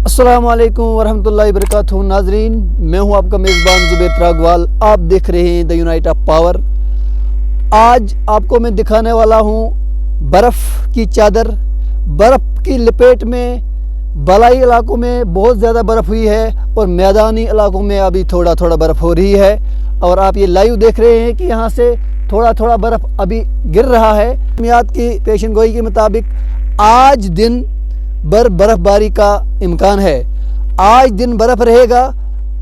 अस्सलाम वालेकुम वरहमतुल्लाहि वबरकातुहू। नाजरीन, मैं हूं आपका मेज़बान ज़ुबैर त्रागवाल। आप देख रहे हैं द यूनाइट ऑफ पावर। आज आपको मैं दिखाने वाला हूं बर्फ़ की चादर। बर्फ़ की लपेट में बलाई इलाकों में बहुत ज़्यादा बर्फ़ हुई है और मैदानी इलाकों में अभी थोड़ा थोड़ा बर्फ़ हो रही है। और आप ये लाइव देख रहे हैं कि यहाँ से थोड़ा थोड़ा बर्फ़ अभी गिर रहा है। मौसमियात की पेशन गोई के मुताबिक आज दिन बर्फ़बारी का इम्कान है। आज दिन बर्फ़ रहेगा।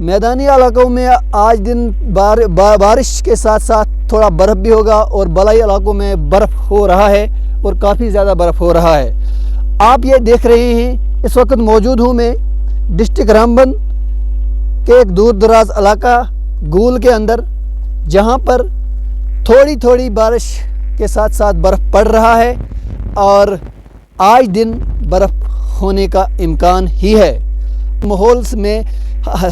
मैदानी इलाकों में आज दिन बारिश के साथ साथ थोड़ा बर्फ़ भी होगा और बलाई इलाकों में बर्फ़ हो रहा है और काफ़ी ज़्यादा बर्फ़ हो रहा है। आप ये देख रहे हैं, इस वक्त मौजूद हूँ मैं डिस्ट्रिक्ट रामबन के एक दूर दराज इलाका गूल के अंदर, जहाँ पर थोड़ी थोड़ी बारिश के साथ साथ बर्फ़ पड़ रहा है और आज दिन बर्फ़ होने का इम्कान ही है। माहौल में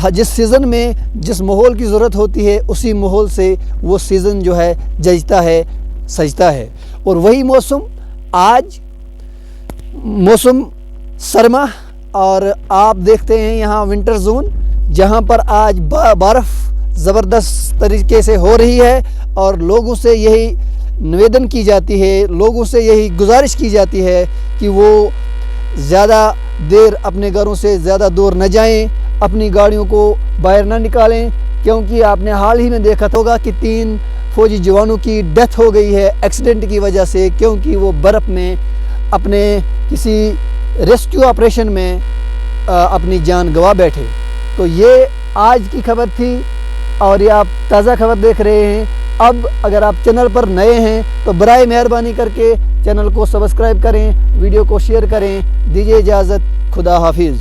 जिस सीज़न में जिस माहौल की ज़रूरत होती है उसी माहौल से वो सीज़न जो है जचता है, सजता है। और वही मौसम आज मौसम सरमा, और आप देखते हैं यहाँ विंटर जोन, जहाँ पर आज बर्फ़ ज़बरदस्त तरीके से हो रही है। और लोगों से यही निवेदन की जाती है, लोगों से यही गुजारिश की जाती है कि वो ज़्यादा देर अपने घरों से ज़्यादा दूर न जाएं, अपनी गाड़ियों को बाहर न निकालें, क्योंकि आपने हाल ही में देखा होगा कि 3 फौजी जवानों की डेथ हो गई है एक्सीडेंट की वजह से, क्योंकि वो बर्फ़ में अपने किसी रेस्क्यू ऑपरेशन में अपनी जान गंवा बैठे। तो ये आज की खबर थी और ये आप ताज़ा खबर देख रहे हैं। अब अगर आप चैनल पर नए हैं तो बराए मेहरबानी करके चैनल को सब्सक्राइब करें, वीडियो को शेयर करें। दीजिए इजाज़त, खुदा हाफिज़।